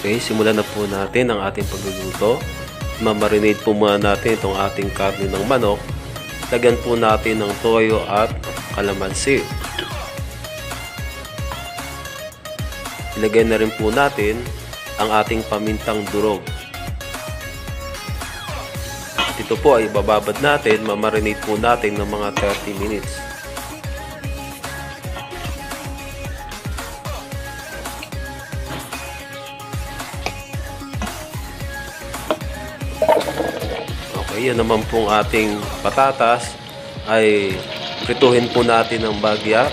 Okay, simulan na po natin ang ating pagluluto. Mamarinate po muna natin itong ating karne ng manok. Lagyan po natin ng toyo at kalamansi. Ilagay na rin po natin ang ating pamintang durog. Ito po ay bababad natin, mamarinate po natin ng mga 30 minutes. Okay, yan naman pong ating patatas ay prituhin po natin ng bagya.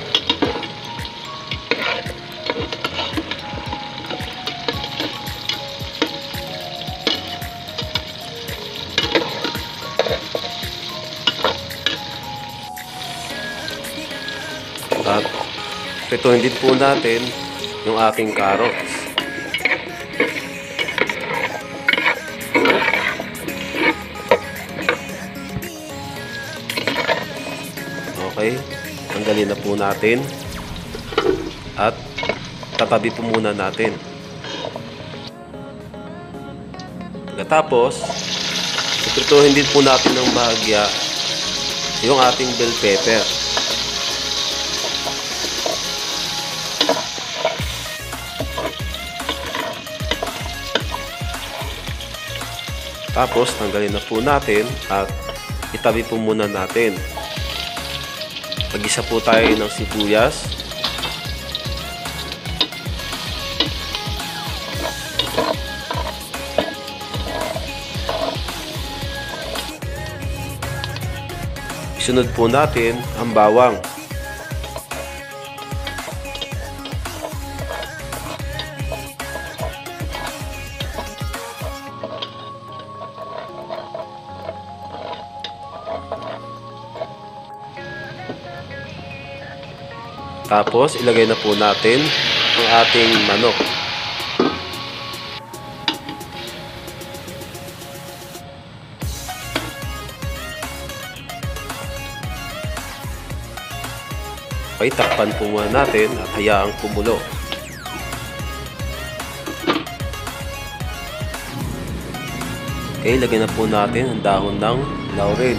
At prituhin din po natin yung ating carrots. Okay, tanggalin na po natin at tatabi po muna natin. Pagkatapos, iprituhin din po natin ng bahagya yung ating bell pepper. Tapos, tanggalin na po natin at itabi po muna natin. Mag-isa po tayo ng sibuyas. Isunod po natin ang bawang. Tapos, ilagay na po natin ang ating manok. Okay, takpan po muna natin at hayaang kumulo. Okay, ilagay na po natin ang dahon ng laurel.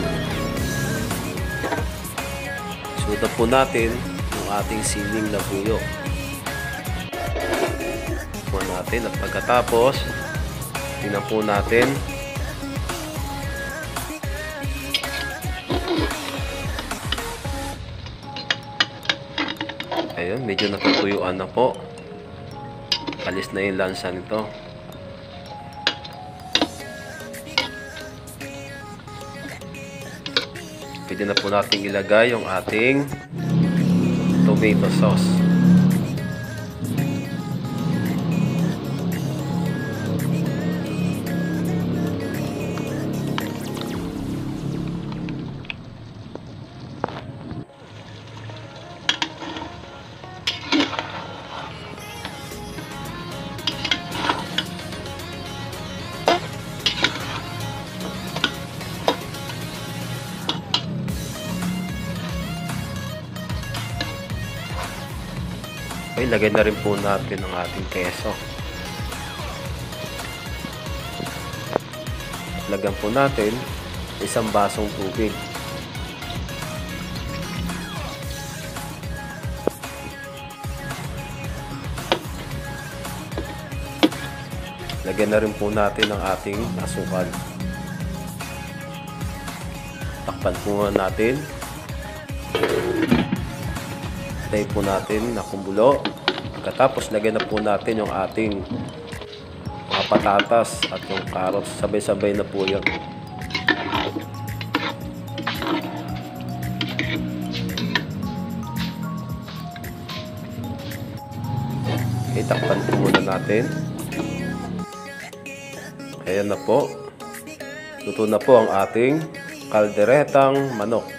Sunod na po natin ating siling na buyo. Puno natin at pagkatapos tingnan po natin ayun, medyo natutuyuan na po. Alis na yung lansa nito. Pwede na po natin ilagay yung ating tomato sauce. Okay, lagay na rin po natin ang ating keso. Lagyan po natin isang basong tubig. Lagyan na rin po natin ang ating asukal. Takpan po natin. Tayo po natin na kumulo. Pagkatapos, lagyan na po natin yung ating mga patatas at yung carrots. Sabay-sabay na po yun. Okay, takpan po muna natin. Ayan na po. Luto na po ang ating kalderetang manok.